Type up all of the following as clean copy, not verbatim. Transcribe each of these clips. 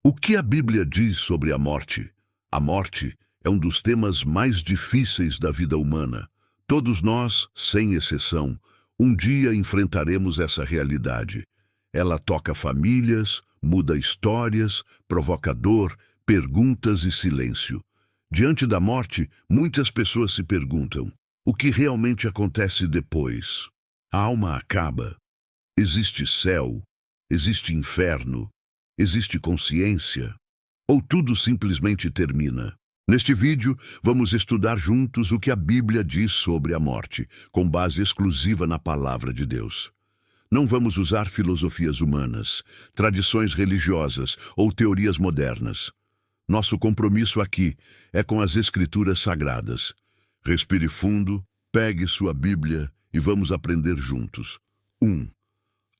O que a Bíblia diz sobre a morte? A morte é um dos temas mais difíceis da vida humana. Todos nós, sem exceção, um dia enfrentaremos essa realidade. Ela toca famílias, muda histórias, provoca dor, perguntas e silêncio. Diante da morte, muitas pessoas se perguntam: o que realmente acontece depois? A alma acaba? Existe céu? Existe inferno? Existe consciência? Ou tudo simplesmente termina? Neste vídeo, vamos estudar juntos o que a Bíblia diz sobre a morte, com base exclusiva na Palavra de Deus. Não vamos usar filosofias humanas, tradições religiosas ou teorias modernas. Nosso compromisso aqui é com as Escrituras Sagradas. Respire fundo, pegue sua Bíblia e vamos aprender juntos. 1.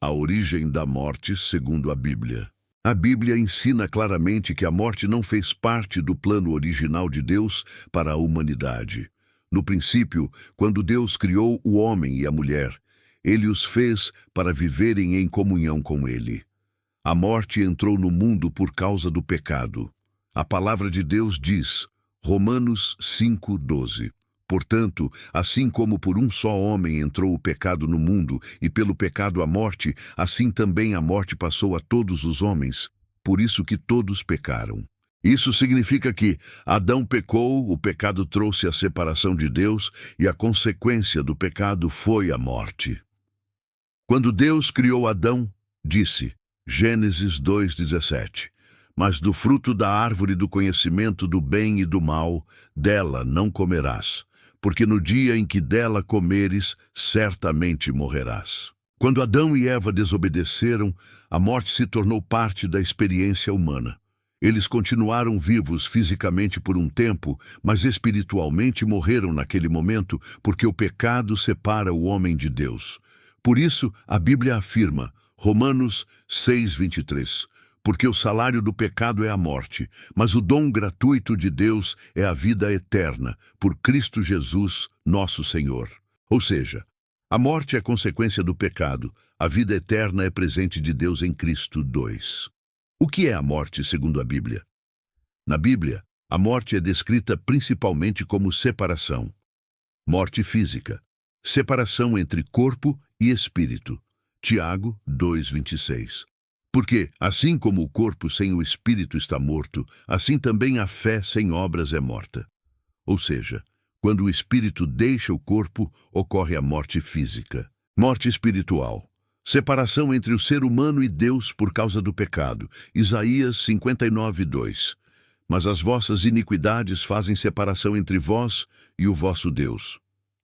A origem da morte segundo a Bíblia. A Bíblia ensina claramente que a morte não fez parte do plano original de Deus para a humanidade. No princípio, quando Deus criou o homem e a mulher, Ele os fez para viverem em comunhão com Ele. A morte entrou no mundo por causa do pecado. A palavra de Deus diz, Romanos 5:12. Portanto, assim como por um só homem entrou o pecado no mundo, e pelo pecado a morte, assim também a morte passou a todos os homens, por isso que todos pecaram. Isso significa que Adão pecou, o pecado trouxe a separação de Deus, e a consequência do pecado foi a morte. Quando Deus criou Adão, disse, Gênesis 2:17, mas do fruto da árvore do conhecimento do bem e do mal, dela não comerás, porque no dia em que dela comeres, certamente morrerás. Quando Adão e Eva desobedeceram, a morte se tornou parte da experiência humana. Eles continuaram vivos fisicamente por um tempo, mas espiritualmente morreram naquele momento, porque o pecado separa o homem de Deus. Por isso, a Bíblia afirma, Romanos 6:23, porque o salário do pecado é a morte, mas o dom gratuito de Deus é a vida eterna, por Cristo Jesus, nosso Senhor. Ou seja, a morte é consequência do pecado, a vida eterna é presente de Deus em Cristo 2. O que é a morte segundo a Bíblia? Na Bíblia, a morte é descrita principalmente como separação. Morte física, separação entre corpo e espírito. Tiago 2:26. Porque, assim como o corpo sem o espírito está morto, assim também a fé sem obras é morta. Ou seja, quando o espírito deixa o corpo, ocorre a morte física. Morte espiritual. Separação entre o ser humano e Deus por causa do pecado. Isaías 59:2. Mas as vossas iniquidades fazem separação entre vós e o vosso Deus.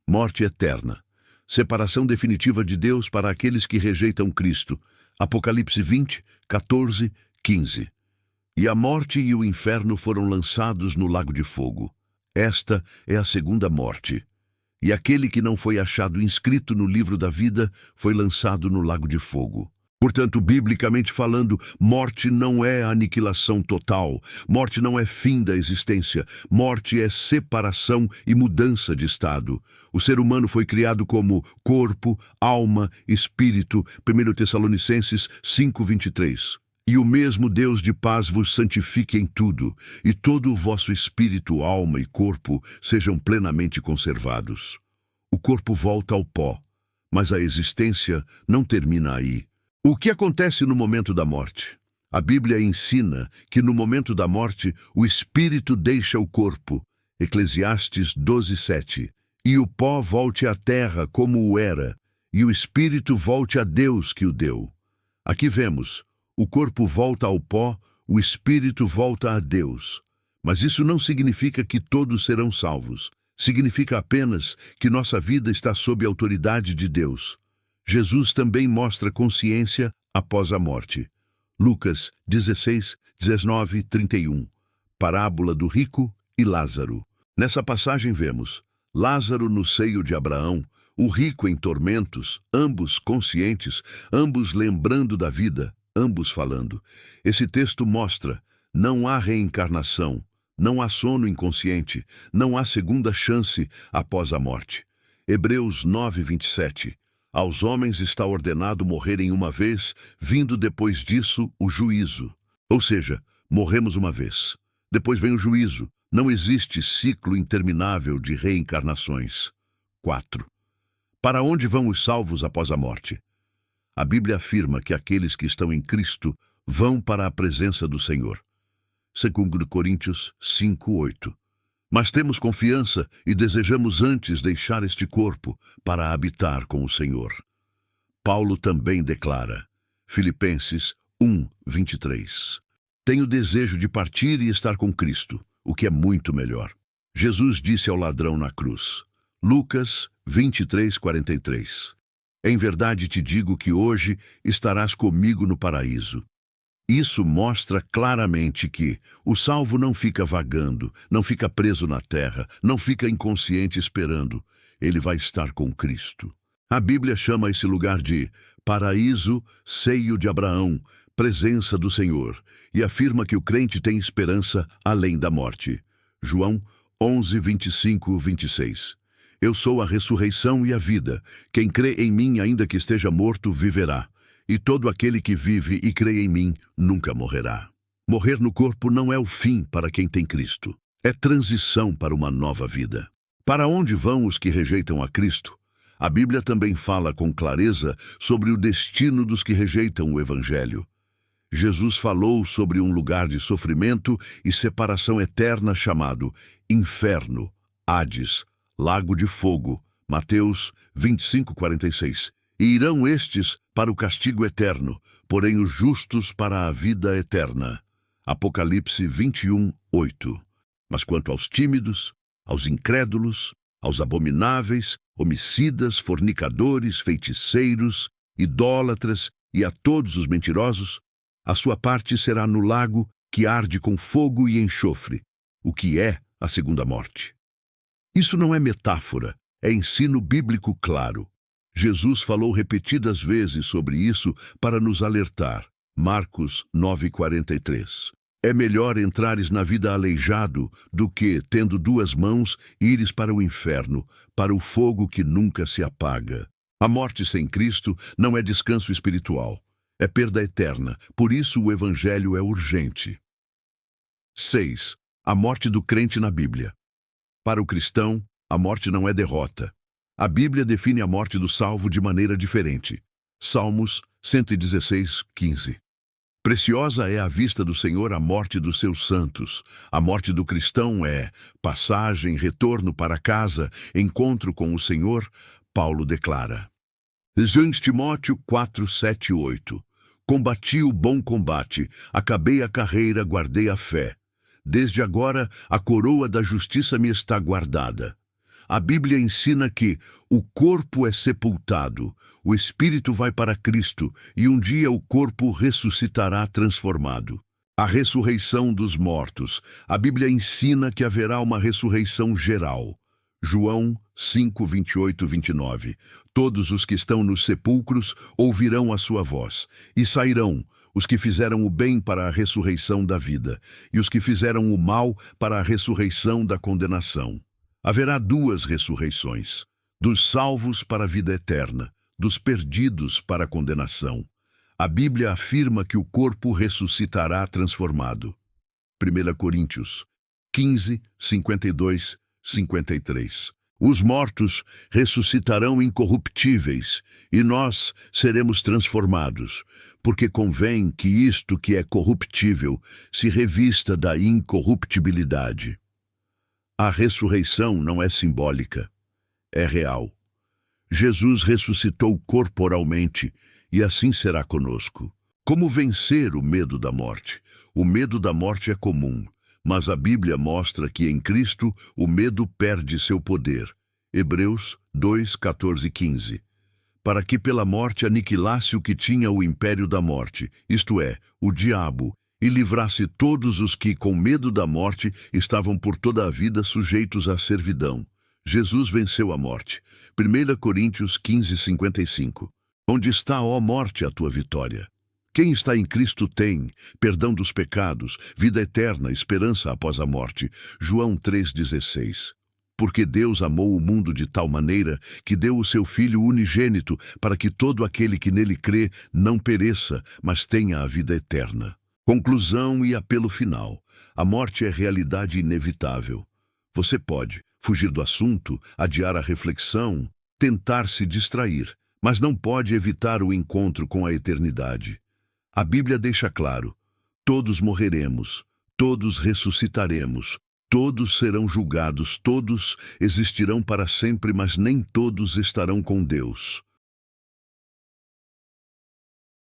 Morte eterna. Separação definitiva de Deus para aqueles que rejeitam Cristo. Apocalipse 20, 14, 15. E a morte e o inferno foram lançados no lago de fogo. Esta é a segunda morte. E aquele que não foi achado inscrito no livro da vida foi lançado no lago de fogo. Portanto, biblicamente falando, morte não é aniquilação total. Morte não é fim da existência. Morte é separação e mudança de estado. O ser humano foi criado como corpo, alma, espírito, 1 Tessalonicenses 5:23. E o mesmo Deus de paz vos santifique em tudo, e todo o vosso espírito, alma e corpo sejam plenamente conservados. O corpo volta ao pó, mas a existência não termina aí. O que acontece no momento da morte? A Bíblia ensina que no momento da morte o espírito deixa o corpo, Eclesiastes 12:7, e o pó volte à terra como o era, e o espírito volte a Deus que o deu. Aqui vemos, o corpo volta ao pó, o espírito volta a Deus. Mas isso não significa que todos serão salvos. Significa apenas que nossa vida está sob a autoridade de Deus. Jesus também mostra consciência após a morte. Lucas 16, 19 e 31. Parábola do rico e Lázaro. Nessa passagem vemos Lázaro no seio de Abraão, o rico em tormentos, ambos conscientes, ambos lembrando da vida, ambos falando. Esse texto mostra, não há reencarnação, não há sono inconsciente, não há segunda chance após a morte. Hebreus 9:27. Aos homens está ordenado morrerem uma vez, vindo depois disso o juízo. Ou seja, Morremos uma vez. Depois vem o juízo. Não existe ciclo interminável de reencarnações. 4. Para onde vão os salvos após a morte? A Bíblia afirma que aqueles que estão em Cristo vão para a presença do Senhor. 2 Coríntios 5:8. Mas temos confiança e desejamos antes deixar este corpo para habitar com o Senhor. Paulo também declara, Filipenses 1:23. Tenho desejo de partir e estar com Cristo, o que é muito melhor. Jesus disse ao ladrão na cruz. Lucas 23:43. Em verdade te digo que hoje estarás comigo no paraíso. Isso mostra claramente que o salvo não fica vagando, não fica preso na terra, não fica inconsciente esperando. Ele vai estar com Cristo. A Bíblia chama esse lugar de paraíso, seio de Abraão, presença do Senhor, e afirma que o crente tem esperança além da morte. João 11:25-26. Eu sou a ressurreição e a vida. Quem crê em mim, ainda que esteja morto, viverá. E todo aquele que vive e crê em mim nunca morrerá. Morrer no corpo não é o fim para quem tem Cristo. É transição para uma nova vida. Para onde vão os que rejeitam a Cristo? A Bíblia também fala com clareza sobre o destino dos que rejeitam o Evangelho. Jesus falou sobre um lugar de sofrimento e separação eterna chamado inferno, Hades, lago de fogo, Mateus 25:46. E irão estes para o castigo eterno, porém os justos para a vida eterna. Apocalipse 21:8. Mas quanto aos tímidos, aos incrédulos, aos abomináveis, homicidas, fornicadores, feiticeiros, idólatras e a todos os mentirosos, a sua parte será no lago que arde com fogo e enxofre, o que é a segunda morte. Isso não é metáfora, é ensino bíblico claro. Jesus falou repetidas vezes sobre isso para nos alertar. Marcos 9:43. É melhor entrares na vida aleijado do que, tendo duas mãos, ires para o inferno, para o fogo que nunca se apaga. A morte sem Cristo não é descanso espiritual, é perda eterna, por isso o Evangelho é urgente. 6. A morte do crente na Bíblia. Para o cristão, a morte não é derrota. A Bíblia define a morte do salvo de maneira diferente. Salmos 116:15. Preciosa é à vista do Senhor a morte dos seus santos. A morte do cristão é passagem, retorno para casa, encontro com o Senhor, Paulo declara. 2 Timóteo 4:7-8. Combati o bom combate, acabei a carreira, guardei a fé. Desde agora, a coroa da justiça me está guardada. A Bíblia ensina que o corpo é sepultado, o espírito vai para Cristo e um dia o corpo ressuscitará transformado. A ressurreição dos mortos. A Bíblia ensina que haverá uma ressurreição geral. João 5:28-29. Todos os que estão nos sepulcros ouvirão a sua voz, e sairão os que fizeram o bem para a ressurreição da vida, e os que fizeram o mal para a ressurreição da condenação. Haverá duas ressurreições, dos salvos para a vida eterna, dos perdidos para a condenação. A Bíblia afirma que o corpo ressuscitará transformado. 1 Coríntios 15:52-53. Os mortos ressuscitarão incorruptíveis, e nós seremos transformados, porque convém que isto que é corruptível se revista da incorruptibilidade. A ressurreição não é simbólica, é real. Jesus ressuscitou corporalmente e assim será conosco. Como vencer o medo da morte? O medo da morte é comum, mas a Bíblia mostra que em Cristo o medo perde seu poder. Hebreus 2:14-15. Para que pela morte aniquilasse o que tinha o império da morte, isto é, o diabo, e livrasse todos os que, com medo da morte, estavam por toda a vida sujeitos à servidão. Jesus venceu a morte. 1 Coríntios 15:55. Onde está, ó morte, a tua vitória? Quem está em Cristo tem perdão dos pecados, vida eterna, esperança após a morte. João 3:16. Porque Deus amou o mundo de tal maneira que deu o seu Filho unigênito para que todo aquele que nele crê não pereça, mas tenha a vida eterna. Conclusão e apelo final. A morte é realidade inevitável. Você pode fugir do assunto, adiar a reflexão, tentar se distrair, mas não pode evitar o encontro com a eternidade. A Bíblia deixa claro: todos morreremos, todos ressuscitaremos, todos serão julgados, todos existirão para sempre, mas nem todos estarão com Deus.